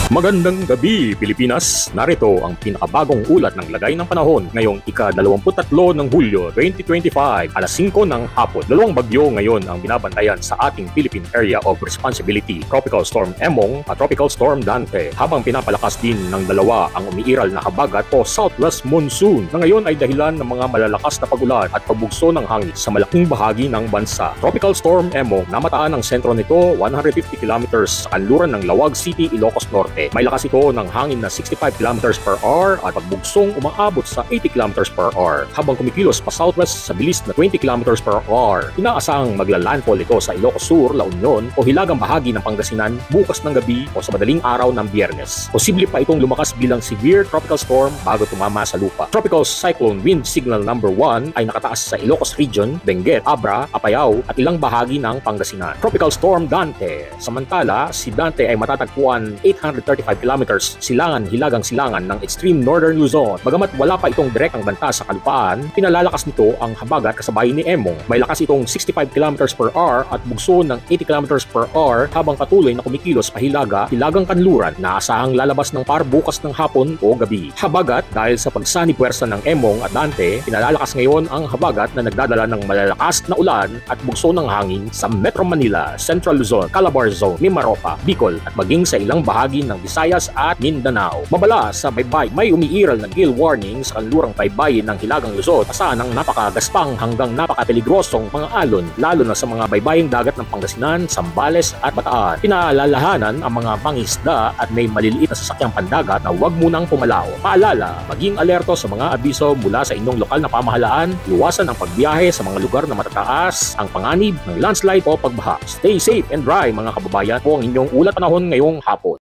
Magandang gabi, Pilipinas! Narito ang pinakabagong ulat ng lagay ng panahon ngayong ika-23 ng Hulyo 2025, alas 5 ng hapon. Dalawang bagyo ngayon ang binabantayan sa ating Philippine Area of Responsibility, Tropical Storm Emong at Tropical Storm Dante, habang pinapalakas din ng dalawa ang umiiral na habagat o Southwest Monsoon na ngayon ay dahilan ng mga malalakas na pagulan at pagbugso ng hangin sa malaking bahagi ng bansa. Tropical Storm Emong, namataan ang sentro nito 150 kilometers sa kanluran ng Lawag City, Ilocos Norte. May lakas ito ng hangin na 65 km per hour at pagbugsong umaabot sa 80 km per hour habang kumikilos pa southwest sa bilis na 20 km per hour. Inaasahang magla-landfall ito sa Ilocos Sur, La Union o hilagang bahagi ng Pangasinan bukas ng gabi o sa madaling araw ng Biyernes. Posible pa itong lumakas bilang severe tropical storm bago tumama sa lupa. Tropical Cyclone Wind Signal number 1 ay nakataas sa Ilocos Region, Benguet, Abra, Apayao at ilang bahagi ng Pangasinan. Tropical Storm Dante. Samantala, si Dante ay matatagpuan 835 kilometers hilagang silangan ng extreme northern Luzon. Bagamat wala pa itong direktang banta sa kalupaan, pinalalakas nito ang habagat kasabay ni Emong. May lakas itong 65 kilometers per hour at bugso ng 80 kilometers per hour habang patuloy na kumikilos hilagang kanluran na asahang lalabas ng par bukas ng hapon o gabi. Habagat dahil sa pagsani puwersa ng Emong at Dante, pinalalakas ngayon ang habagat na nagdadala ng malalakas na ulan at bugso ng hangin sa Metro Manila, Central Luzon, Calabar Zone, Mimaropa, Bicol at maging sa ilang bahagi ng Visayas at Mindanao. Mabala sa baybay, may umiiral na gale warning sa kanlurang baybayin ng Hilagang Luzon. Asahan ng napakagaspang hanggang napakapeligrosong mga alon, lalo na sa mga baybaying dagat ng Pangasinan, Zambales at Bataan. Pinaalalahanan ang mga mangisda at may maliliit na sasakyang pandagat na huwag munang pumalaw. Paalala, maging alerto sa mga abiso mula sa inyong lokal na pamahalaan, iwasan ang pagbiyahe sa mga lugar na matataas ang panganib ng landslide o pagbaha. Stay safe and dry mga kababayan, po ang inyong ulat panahon ngayong hapon.